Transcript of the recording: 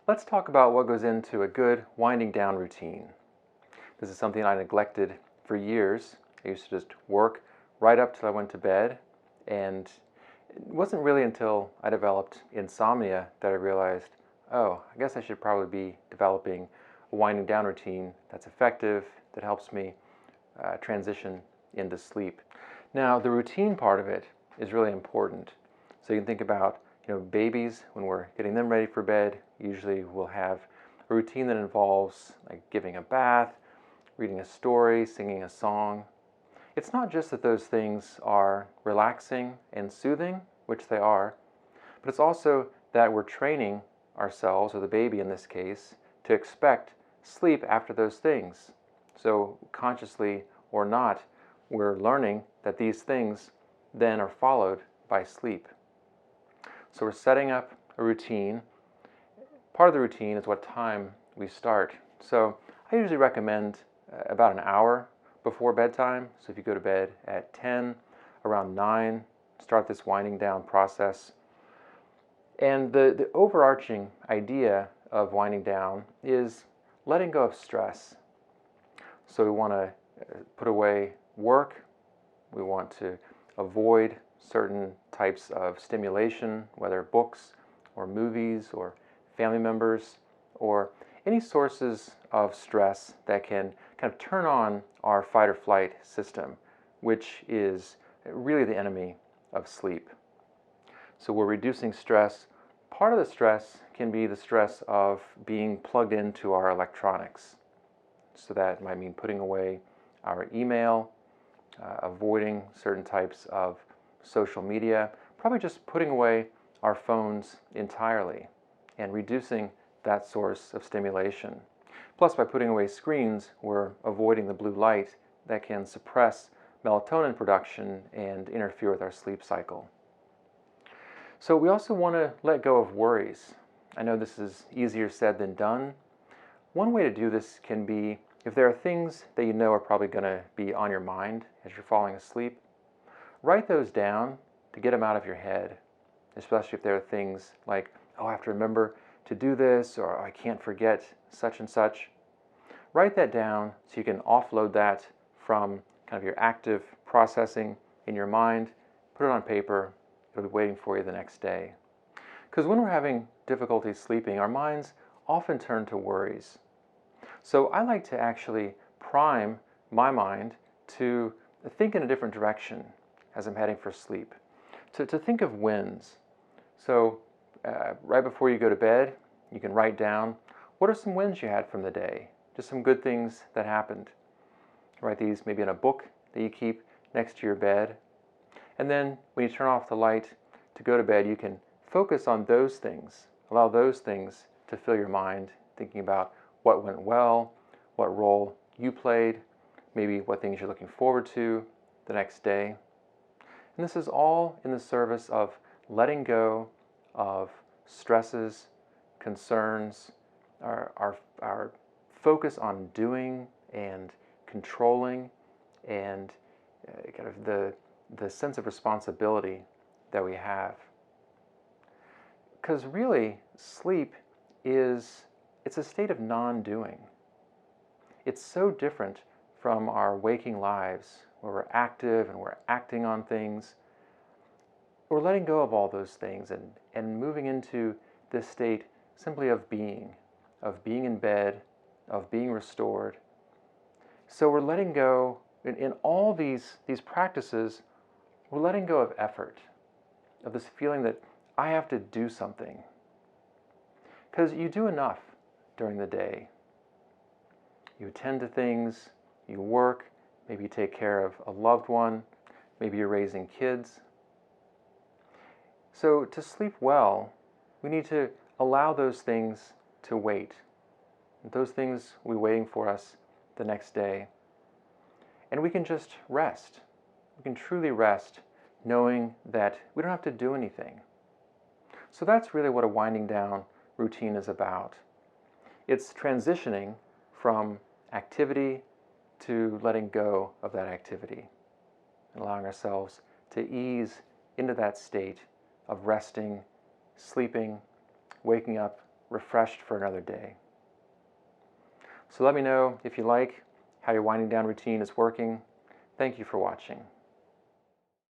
Let's talk about what goes into a good winding down routine. This is something I neglected for years. I used to just work right up till I went to bed, and it wasn't really until I developed insomnia that I realized, oh, I guess I should probably be developing a winding down routine that's effective, that helps me transition into sleep. Now, the routine part of it is really important. So you can think about, babies, when we're getting them ready for bed, usually we'll have a routine that involves like giving a bath, reading a story, singing a song. It's not just that those things are relaxing and soothing, which they are, but it's also that we're training ourselves, or the baby in this case, to expect sleep after those things. So consciously or not, we're learning that these things then are followed by sleep. So we're setting up a routine. Part of the routine is what time we start. So I usually recommend about an hour before bedtime. So if you go to bed at 10, around 9, start this winding down process. And the overarching idea of winding down is letting go of stress. So we want to put away work. We want to avoid certain types of stimulation, whether books or movies or family members or any sources of stress that can kind of turn on our fight or flight system, which is really the enemy of sleep. So we're reducing stress. Part of the stress can be the stress of being plugged into our electronics. So that might mean putting away our email, avoiding certain types of social media, probably just putting away our phones entirely and reducing that source of stimulation. Plus, by putting away screens, we're avoiding the blue light that can suppress melatonin production and interfere with our sleep cycle. So we also want to let go of worries. I know this is easier said than done. One way to do this can be if there are things that you know are probably going to be on your mind as you're falling asleep, write those down to get them out of your head, especially if there are things like, oh, I have to remember to do this, or I can't forget such and such. Write that down so you can offload that from kind of your active processing in your mind, put it on paper, it'll be waiting for you the next day. Because when we're having difficulty sleeping, our minds often turn to worries. So I like to actually prime my mind to think in a different direction as I'm heading for sleep, to think of wins. So right before you go to bed, you can write down what are some wins you had from the day, just some good things that happened. Write these maybe in a book that you keep next to your bed. And then when you turn off the light to go to bed, you can focus on those things. Allow those things to fill your mind, thinking about what went well, what role you played, maybe what things you're looking forward to the next day. And this is all in the service of letting go of stresses, concerns, our focus on doing and controlling, and kind of the sense of responsibility that we have. Because really, sleep it's a state of non-doing. It's so different from our waking lives where we're active and we're acting on things. We're letting go of all those things and moving into this state simply of being in bed, of being restored. So we're letting go, in all these practices, we're letting go of effort, of this feeling that I have to do something. Because you do enough during the day. You attend to things, you work, maybe you take care of a loved one, maybe you're raising kids. So to sleep well, we need to allow those things to wait. Those things will be waiting for us the next day. And we can just rest. We can truly rest knowing that we don't have to do anything. So that's really what a winding down routine is about. It's transitioning from activity to letting go of that activity and allowing ourselves to ease into that state of resting, sleeping, waking up, refreshed for another day. So let me know if you like how your winding down routine is working. Thank you for watching.